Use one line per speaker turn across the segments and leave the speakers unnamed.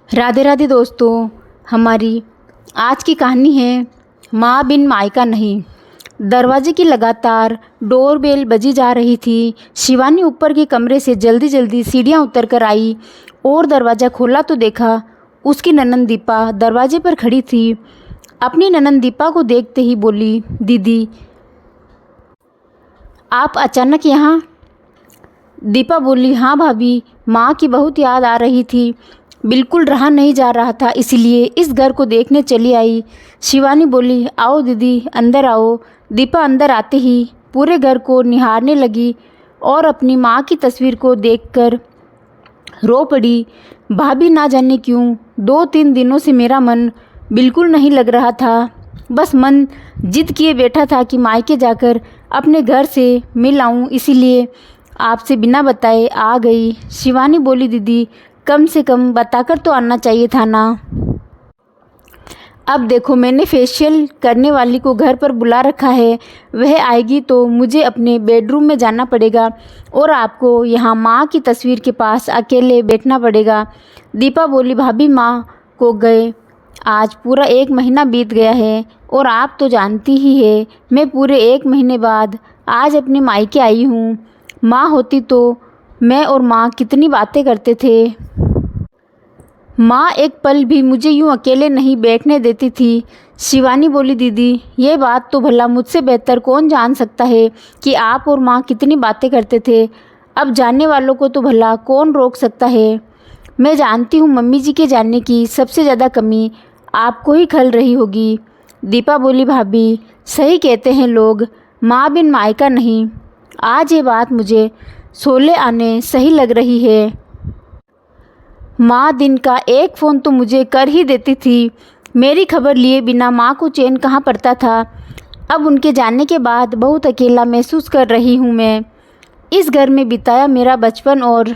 राधे राधे दोस्तों, हमारी आज की कहानी है माँ बिन मायका नहीं। दरवाजे की लगातार डोरबेल बजी जा रही थी। शिवानी ऊपर के कमरे से जल्दी जल्दी सीढ़ियाँ उतर कर आई और दरवाज़ा खोला तो देखा उसकी ननंद दीपा दरवाजे पर खड़ी थी। अपनी ननंद दीपा को देखते ही बोली, दीदी आप अचानक यहाँ? दीपा बोली, हाँ भाभी, माँ की बहुत याद आ रही थी, बिल्कुल रहा नहीं जा रहा था, इसीलिए इस घर को देखने चली आई। शिवानी बोली, आओ दीदी अंदर आओ। दीपा अंदर आते ही पूरे घर को निहारने लगी और अपनी माँ की तस्वीर को देखकर रो पड़ी। भाभी ना जाने क्यों 2-3 दिनों से मेरा मन बिल्कुल नहीं लग रहा था। बस मन जिद किए बैठा था कि मायके जाकर अपने घर से मिल आऊँ, इसीलिए आपसे बिना बताए आ गई। शिवानी बोली, दीदी कम से कम बताकर तो आना चाहिए था ना। अब देखो मैंने फेशियल करने वाली को घर पर बुला रखा है, वह आएगी तो मुझे अपने बेडरूम में जाना पड़ेगा और आपको यहाँ माँ की तस्वीर के पास अकेले बैठना पड़ेगा। दीपा बोली, भाभी माँ को गए आज पूरा 1 महीना बीत गया है और आप तो जानती ही है मैं पूरे 1 महीने बाद आज अपने मायके आई हूँ। माँ होती तो मैं और माँ कितनी बातें करते थे। माँ एक पल भी मुझे यूँ अकेले नहीं बैठने देती थी। शिवानी बोली, दीदी ये बात तो भला मुझसे बेहतर कौन जान सकता है कि आप और माँ कितनी बातें करते थे। अब जानने वालों को तो भला कौन रोक सकता है। मैं जानती हूँ मम्मी जी के जानने की सबसे ज़्यादा कमी आपको ही खल रही होगी। दीपा बोली, भाभी सही कहते हैं लोग, माँ बिन मायका नहीं। आज ये बात मुझे सोले आने सही लग रही है। माँ दिन का एक फ़ोन तो मुझे कर ही देती थी, मेरी खबर लिए बिना माँ को चैन कहाँ पड़ता था। अब उनके जाने के बाद बहुत अकेला महसूस कर रही हूँ मैं। इस घर में बिताया मेरा बचपन और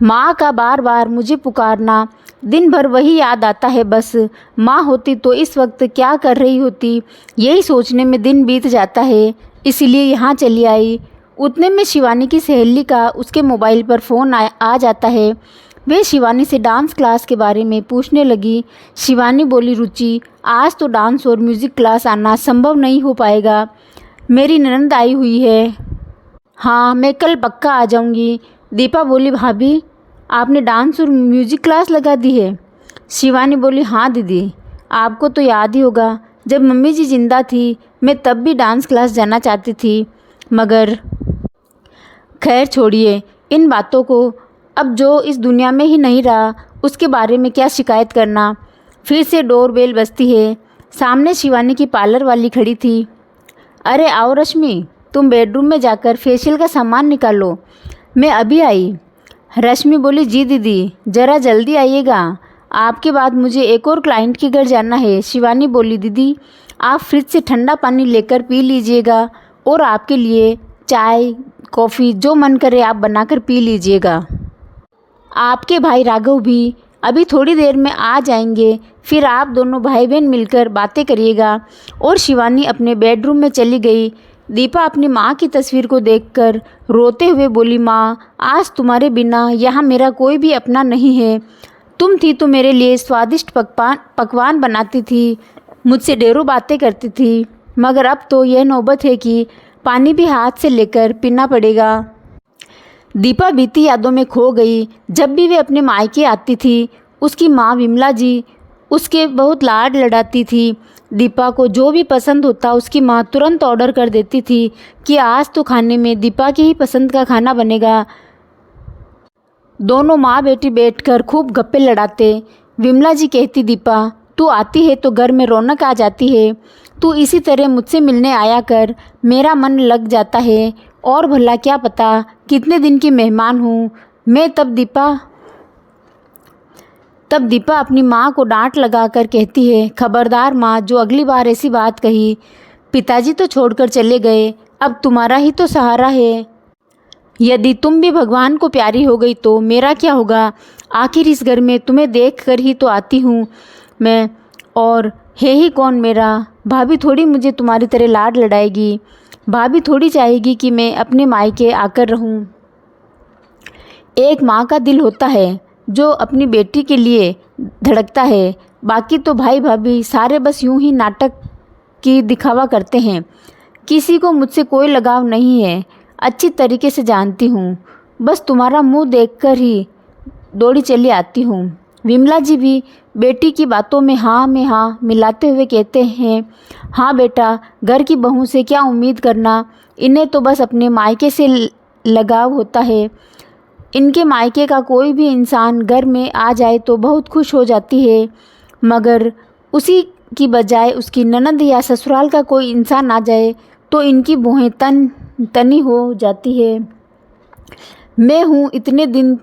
माँ का बार बार मुझे पुकारना, दिन भर वही याद आता है। बस माँ होती तो इस वक्त क्या कर रही होती, यही सोचने में दिन बीत जाता है, इसीलिए यहाँ चली आई। उतने में शिवानी की सहेली का उसके मोबाइल पर फ़ोन आ जाता है। वे शिवानी से डांस क्लास के बारे में पूछने लगी। शिवानी बोली, रुचि आज तो डांस और म्यूज़िक क्लास आना संभव नहीं हो पाएगा, मेरी ननद आई हुई है। हाँ मैं कल पक्का आ जाऊँगी। दीपा बोली, भाभी आपने डांस और म्यूज़िक क्लास लगा दी है? शिवानी बोली, हाँ दीदी, आपको तो याद ही होगा जब मम्मी जी जिंदा थी मैं तब भी डांस क्लास जाना चाहती थी, मगर खैर छोड़िए इन बातों को। अब जो इस दुनिया में ही नहीं रहा उसके बारे में क्या शिकायत करना। फिर से डोरबेल बजती है। सामने शिवानी की पार्लर वाली खड़ी थी। अरे आओ रश्मि, तुम बेडरूम में जाकर फेशियल का सामान निकालो, मैं अभी आई। रश्मि बोली, जी दीदी ज़रा जल्दी आइएगा, आपके बाद मुझे एक और क्लाइंट के घर जाना है। शिवानी बोली, दीदी आप फ्रिज से ठंडा पानी लेकर पी लीजिएगा और आपके लिए चाय कॉफ़ी जो मन करे आप बनाकर पी लीजिएगा। आपके भाई राघव भी अभी थोड़ी देर में आ जाएंगे, फिर आप दोनों भाई बहन मिलकर बातें करिएगा। और शिवानी अपने बेडरूम में चली गई। दीपा अपनी माँ की तस्वीर को देखकर रोते हुए बोली, माँ आज तुम्हारे बिना यहाँ मेरा कोई भी अपना नहीं है। तुम थी तो मेरे लिए स्वादिष्ट पकवान बनाती थी, मुझसे ढेरों बातें करती थी, मगर अब तो यह नौबत है कि पानी भी हाथ से लेकर पीना पड़ेगा। दीपा बीती यादों में खो गई। जब भी वे अपने मायके आती थी उसकी माँ विमला जी उसके बहुत लाड लड़ाती थी। दीपा को जो भी पसंद होता उसकी माँ तुरंत ऑर्डर कर देती थी कि आज तो खाने में दीपा की ही पसंद का खाना बनेगा। दोनों माँ बेटी बैठकर खूब गप्पे लड़ाते। विमला जी कहती, दीपा तू आती है तो घर में रौनक आ जाती है, तू इसी तरह मुझसे मिलने आया कर, मेरा मन लग जाता है। और भला क्या पता कितने दिन की मेहमान हूँ मैं। तब दीपा अपनी माँ को डांट लगा कर कहती है, खबरदार माँ, जो अगली बार ऐसी बात कही। पिताजी तो छोड़कर चले गए, अब तुम्हारा ही तो सहारा है। यदि तुम भी भगवान को प्यारी हो गई तो मेरा क्या होगा। आखिर इस घर में तुम्हें देख कर ही तो आती हूँ मैं, और है ही कौन मेरा। भाभी थोड़ी मुझे तुम्हारी तरह लाड लड़ाएगी, भाभी थोड़ी चाहेगी कि मैं अपने मायके आकर रहूं। एक माँ का दिल होता है जो अपनी बेटी के लिए धड़कता है। बाकी तो भाई भाभी सारे बस यूं ही नाटक की दिखावा करते हैं। किसी को मुझसे कोई लगाव नहीं है, अच्छी तरीके से जानती हूँ। बस तुम्हारा मुंह देखकर ही दौड़ी चली आती हूँ। विमला जी भी बेटी की बातों में हाँ मिलाते हुए कहते हैं, हाँ बेटा, घर की बहू से क्या उम्मीद करना, इन्हें तो बस अपने मायके से लगाव होता है। इनके मायके का कोई भी इंसान घर में आ जाए तो बहुत खुश हो जाती है, मगर उसी की बजाय उसकी ननद या ससुराल का कोई इंसान आ जाए तो इनकी भौहें तनी हो जाती है। मैं हूँ इतने दिन,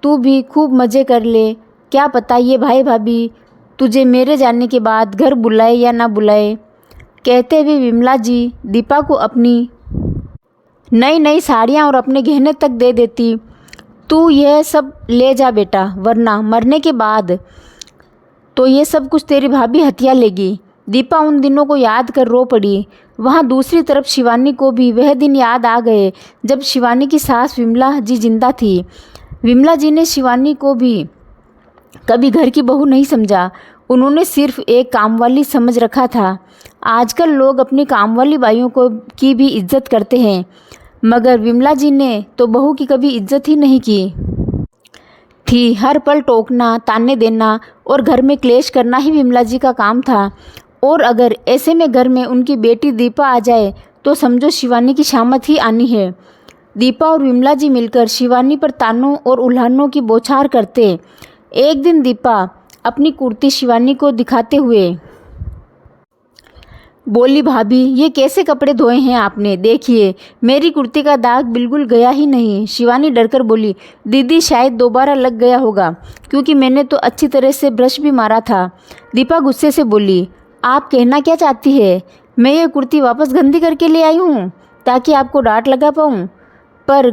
तू भी खूब मज़े कर ले। क्या पता ये भाई भाभी तुझे मेरे जाने के बाद घर बुलाए या ना बुलाए। कहते हुए विमला जी दीपा को अपनी नई नई साड़ियाँ और अपने गहने तक दे देती। तू यह सब ले जा बेटा, वरना मरने के बाद तो ये सब कुछ तेरी भाभी हथिया लेगी। दीपा उन दिनों को याद कर रो पड़ी। वहाँ दूसरी तरफ शिवानी को भी वह दिन याद आ गए जब शिवानी की सास विमला जी जिंदा थी। विमला जी ने शिवानी को भी कभी घर की बहू नहीं समझा, उन्होंने सिर्फ एक कामवाली समझ रखा था। आजकल लोग अपनी कामवाली बाइयों को की भी इज्जत करते हैं, मगर विमला जी ने तो बहू की कभी इज्जत ही नहीं की थी। हर पल टोकना, ताने देना और घर में क्लेश करना ही विमला जी का काम था। और अगर ऐसे में घर में उनकी बेटी दीपा आ जाए तो समझो शिवानी की शामत ही आनी है। दीपा और विमला जी मिलकर शिवानी पर तानों और उल्हानों की बौछार करते। एक दिन दीपा अपनी कुर्ती शिवानी को दिखाते हुए बोली, भाभी ये कैसे कपड़े धोए हैं आपने, देखिए मेरी कुर्ती का दाग बिल्कुल गया ही नहीं। शिवानी डरकर बोली, दीदी शायद दोबारा लग गया होगा, क्योंकि मैंने तो अच्छी तरह से ब्रश भी मारा था। दीपा गुस्से से बोली, आप कहना क्या चाहती है? मैं ये कुर्ती वापस गंदी करके ले आई हूँ ताकि आपको डांट लगा पाऊँ, पर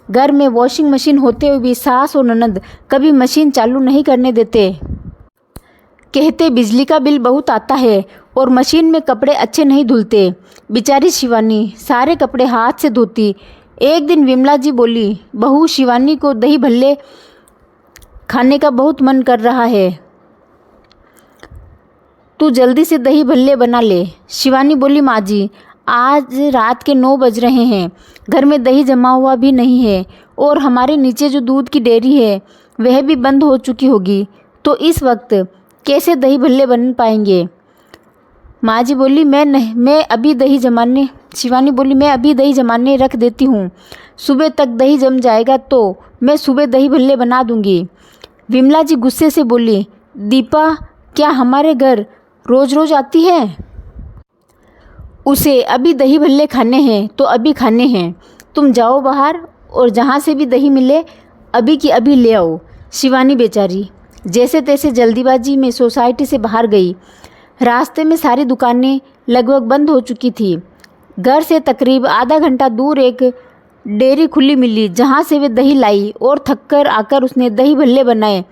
घर में वॉशिंग मशीन होते हुए भी सास और ननद कभी मशीन चालू नहीं करने देते। कहते बिजली का बिल बहुत आता है और मशीन में कपड़े अच्छे नहीं धुलते। बेचारी शिवानी सारे कपड़े हाथ से धोती। एक दिन विमला जी बोली, बहू शिवानी को दही भल्ले खाने का बहुत मन कर रहा है, तू जल्दी से दही भल्ले बना ले। शिवानी बोली, माँ जी आज रात के 9 बज रहे हैं, घर में दही जमा हुआ भी नहीं है और हमारे नीचे जो दूध की डेयरी है वह भी बंद हो चुकी होगी, तो इस वक्त कैसे दही भल्ले बन पाएंगे। माँ जी बोली, मैं अभी दही जमाने शिवानी बोली, मैं अभी दही जमाने रख देती हूँ, सुबह तक दही जम जाएगा तो मैं सुबह दही भल्ले बना दूँगी। विमला जी गुस्से से बोली, दीपा क्या हमारे घर रोज़ रोज़ आती है? उसे अभी दही भल्ले खाने हैं तो अभी खाने हैं, तुम जाओ बाहर और जहाँ से भी दही मिले अभी की अभी ले आओ। शिवानी बेचारी जैसे तैसे जल्दीबाजी में सोसाइटी से बाहर गई। रास्ते में सारी दुकानें लगभग बंद हो चुकी थी। घर से तकरीब आधा घंटा दूर एक डेयरी खुली मिली, जहाँ से वे दही लाई और थककर आकर उसने दही भल्ले बनाए।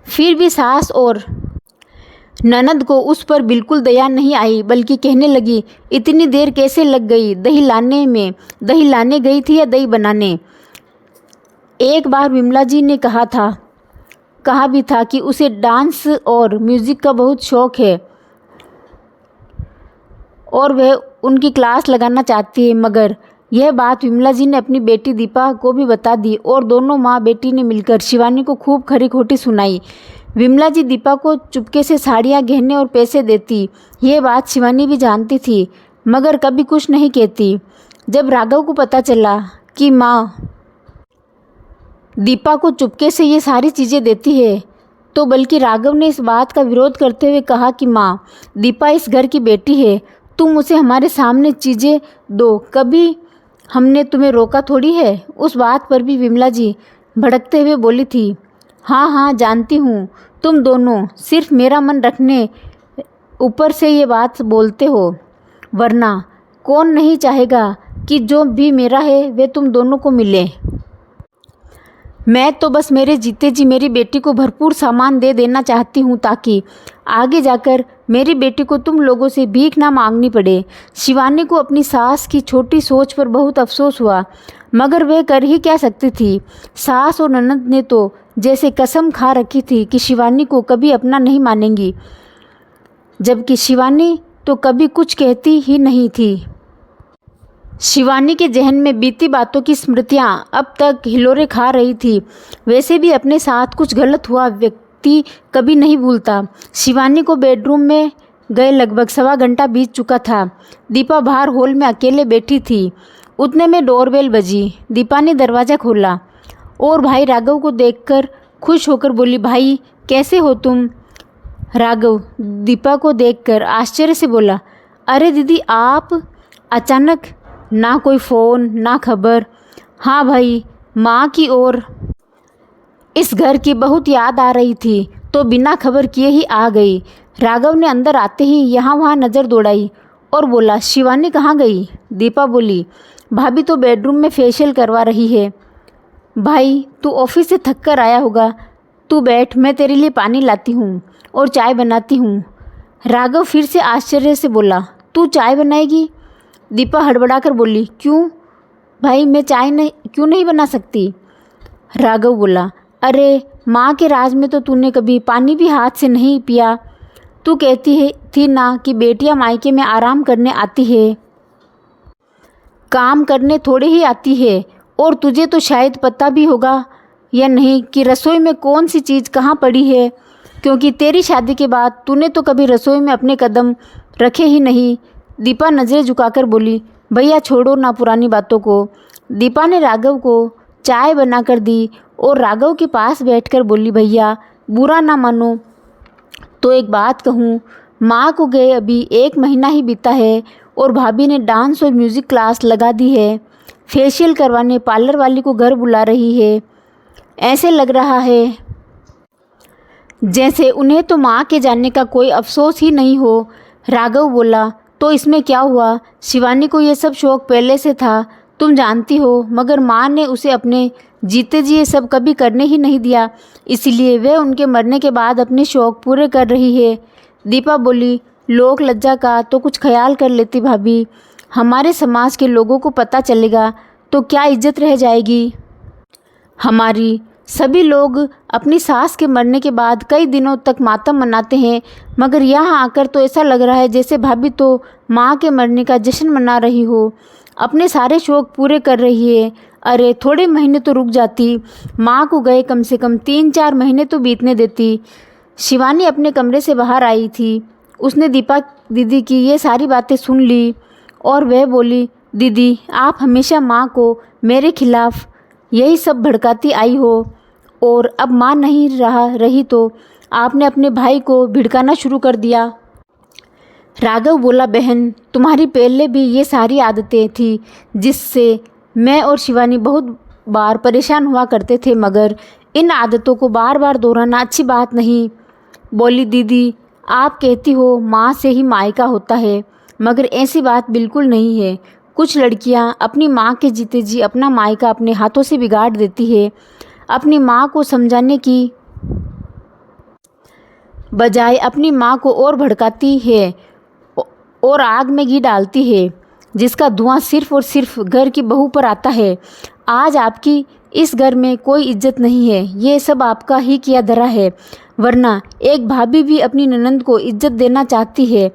फिर भी सास और ननद को उस पर बिल्कुल दया नहीं आई, बल्कि कहने लगी, इतनी देर कैसे लग गई दही लाने में? दही लाने गई थी या दही बनाने? एक बार विमला जी ने कहा भी था कि उसे डांस और म्यूज़िक का बहुत शौक़ है और वह उनकी क्लास लगाना चाहती है, मगर यह बात विमला जी ने अपनी बेटी दीपा को भी बता दी और दोनों माँ बेटी ने मिलकर शिवानी को खूब खरी खोटी सुनाई। विमला जी दीपा को चुपके से साड़ियाँ, गहने और पैसे देती। यह बात शिवानी भी जानती थी, मगर कभी कुछ नहीं कहती। जब राघव को पता चला कि माँ दीपा को चुपके से ये सारी चीज़ें देती है, तो बल्कि राघव ने इस बात का विरोध करते हुए कहा कि माँ दीपा इस घर की बेटी है, तुम उसे हमारे सामने चीज़ें दो, कभी हमने तुम्हें रोका थोड़ी है। उस बात पर भी विमला जी भड़कते हुए बोली थी, हाँ जानती हूँ, तुम दोनों सिर्फ मेरा मन रखने ऊपर से ये बात बोलते हो, वरना कौन नहीं चाहेगा कि जो भी मेरा है वे तुम दोनों को मिले। मैं तो बस मेरे जीते जी मेरी बेटी को भरपूर सामान दे देना चाहती हूँ, ताकि आगे जाकर मेरी बेटी को तुम लोगों से भीख ना मांगनी पड़े। शिवानी को अपनी सास की छोटी सोच पर बहुत अफसोस हुआ। मगर वह कर ही क्या सकती थी। सास और ननद ने तो जैसे कसम खा रखी थी कि शिवानी को कभी अपना नहीं मानेंगी, जबकि शिवानी तो कभी कुछ कहती ही नहीं थी। शिवानी के जहन में बीती बातों की स्मृतियां अब तक हिलोरे खा रही थी। वैसे भी अपने साथ कुछ गलत हुआ व्यक्ति कभी नहीं भूलता। शिवानी को बेडरूम में गए लगभग 1.25 घंटा बीत चुका था। दीपा बाहर हॉल में अकेले बैठी थी। उतने में डोरबेल बजी। दीपा ने दरवाज़ा खोला और भाई राघव को देखकर खुश होकर बोली, भाई कैसे हो तुम? राघव दीपा को देखकर आश्चर्य से बोला, अरे दीदी आप? अचानक ना कोई फ़ोन ना खबर। हाँ भाई, माँ की और इस घर की बहुत याद आ रही थी तो बिना खबर किए ही आ गई। राघव ने अंदर आते ही यहाँ वहाँ नज़र दौड़ाई और बोला, शिवानी कहाँ गई? दीपा बोली, भाभी तो बेडरूम में फेशियल करवा रही है। भाई तू ऑफिस से थक कर आया होगा, तू बैठ, मैं तेरे लिए पानी लाती हूँ और चाय बनाती हूँ। राघव फिर से आश्चर्य से बोला, तू चाय बनाएगी? दीपा हड़बड़ाकर बोली, क्यों भाई, मैं चाय क्यों नहीं बना सकती? राघव बोला, अरे माँ के राज में तो तूने कभी पानी भी हाथ से नहीं पिया। तू कहती है थी ना कि बेटियां मायके में आराम करने आती है, काम करने थोड़े ही आती है। और तुझे तो शायद पता भी होगा या नहीं कि रसोई में कौन सी चीज़ कहाँ पड़ी है, क्योंकि तेरी शादी के बाद तूने तो कभी रसोई में अपने कदम रखे ही नहीं। दीपा नज़रें झुकाकर बोली, भैया छोड़ो ना पुरानी बातों को। दीपा ने राघव को चाय बनाकर दी और राघव के पास बैठकर बोली, भैया बुरा ना मानो तो एक बात कहूँ, माँ को गए अभी 1 महीना ही बीता है और भाभी ने डांस और म्यूज़िक क्लास लगा दी है। फेशियल करवाने पार्लर वाली को घर बुला रही है। ऐसे लग रहा है जैसे उन्हें तो माँ के जाने का कोई अफसोस ही नहीं हो। राघव बोला, तो इसमें क्या हुआ? शिवानी को ये सब शौक़ पहले से था, तुम जानती हो, मगर माँ ने उसे अपने जीते जी ये सब कभी करने ही नहीं दिया, इसीलिए वह उनके मरने के बाद अपने शौक़ पूरे कर रही है। दीपा बोली, लोक लज्जा का तो कुछ ख्याल कर लेती भाभी, हमारे समाज के लोगों को पता चलेगा तो क्या इज्जत रह जाएगी। हमारी सभी लोग अपनी सास के मरने के बाद कई दिनों तक मातम मनाते हैं, मगर यहाँ आकर तो ऐसा लग रहा है जैसे भाभी तो माँ के मरने का जश्न मना रही हो, अपने सारे शौक़ पूरे कर रही है। अरे थोड़े महीने तो रुक जाती, माँ को गए कम से कम 3-4 महीने तो बीतने देती। शिवानी अपने कमरे से बाहर आई थी। उसने दीपा दीदी की ये सारी बातें सुन ली और वह बोली, दीदी आप हमेशा माँ को मेरे खिलाफ यही सब भड़काती आई हो और अब माँ नहीं रही तो आपने अपने भाई को भिड़काना शुरू कर दिया। राघव बोला, बहन तुम्हारी पहले भी ये सारी आदतें थी जिससे मैं और शिवानी बहुत बार परेशान हुआ करते थे, मगर इन आदतों को बार बार दोहराना अच्छी बात नहीं। बोली, दीदी आप कहती हो माँ से ही मायका होता है, मगर ऐसी बात बिल्कुल नहीं है। कुछ लड़कियाँ अपनी माँ के जीते जी अपना मायका अपने हाथों से बिगाड़ देती है, अपनी माँ को समझाने की बजाय अपनी माँ को और भड़काती है और आग में घी डालती है, जिसका धुआं सिर्फ और सिर्फ घर की बहू पर आता है। आज आपकी इस घर में कोई इज्जत नहीं है, ये सब आपका ही किया धरा है, वरना एक भाभी भी अपनी ननंद को इज्जत देना चाहती है,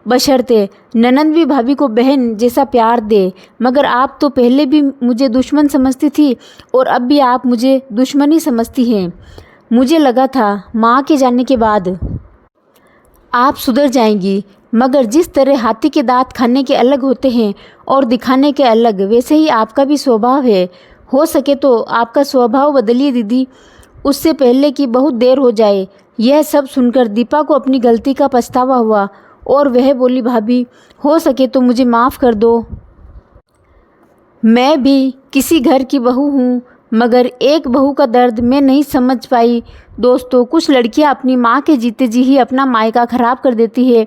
बशर्ते ननंद भी भाभी को बहन जैसा प्यार दे। मगर आप तो पहले भी मुझे दुश्मन समझती थी और अब भी आप मुझे दुश्मन ही समझती हैं। मुझे लगा था माँ के जाने के बाद आप सुधर जाएंगी, मगर जिस तरह हाथी के दांत खाने के अलग होते हैं और दिखाने के अलग, वैसे ही आपका भी स्वभाव है। हो सके तो आपका स्वभाव बदलिए दीदी, उससे पहले कि बहुत देर हो जाए। यह सब सुनकर दीपा को अपनी गलती का पछतावा हुआ और वह बोली, भाभी हो सके तो मुझे माफ़ कर दो। मैं भी किसी घर की बहू हूँ, मगर एक बहू का दर्द मैं नहीं समझ पाई। दोस्तों, कुछ लड़कियाँ अपनी माँ के जीते जी ही अपना मायका ख़राब कर देती है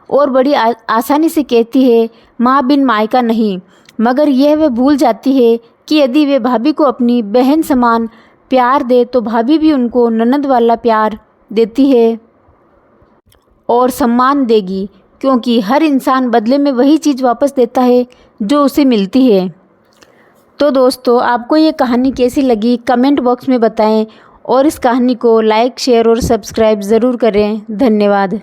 और बड़ी आसानी से कहती है माँ बिन मायका नहीं, मगर यह वह भूल जाती है कि यदि वे भाभी को अपनी बहन समान प्यार दे तो भाभी भी उनको ननद वाला प्यार देती है और सम्मान देगी, क्योंकि हर इंसान बदले में वही चीज़ वापस देता है जो उसे मिलती है। तो दोस्तों आपको ये कहानी कैसी लगी कमेंट बॉक्स में बताएं और इस कहानी को लाइक शेयर और सब्सक्राइब ज़रूर करें। धन्यवाद।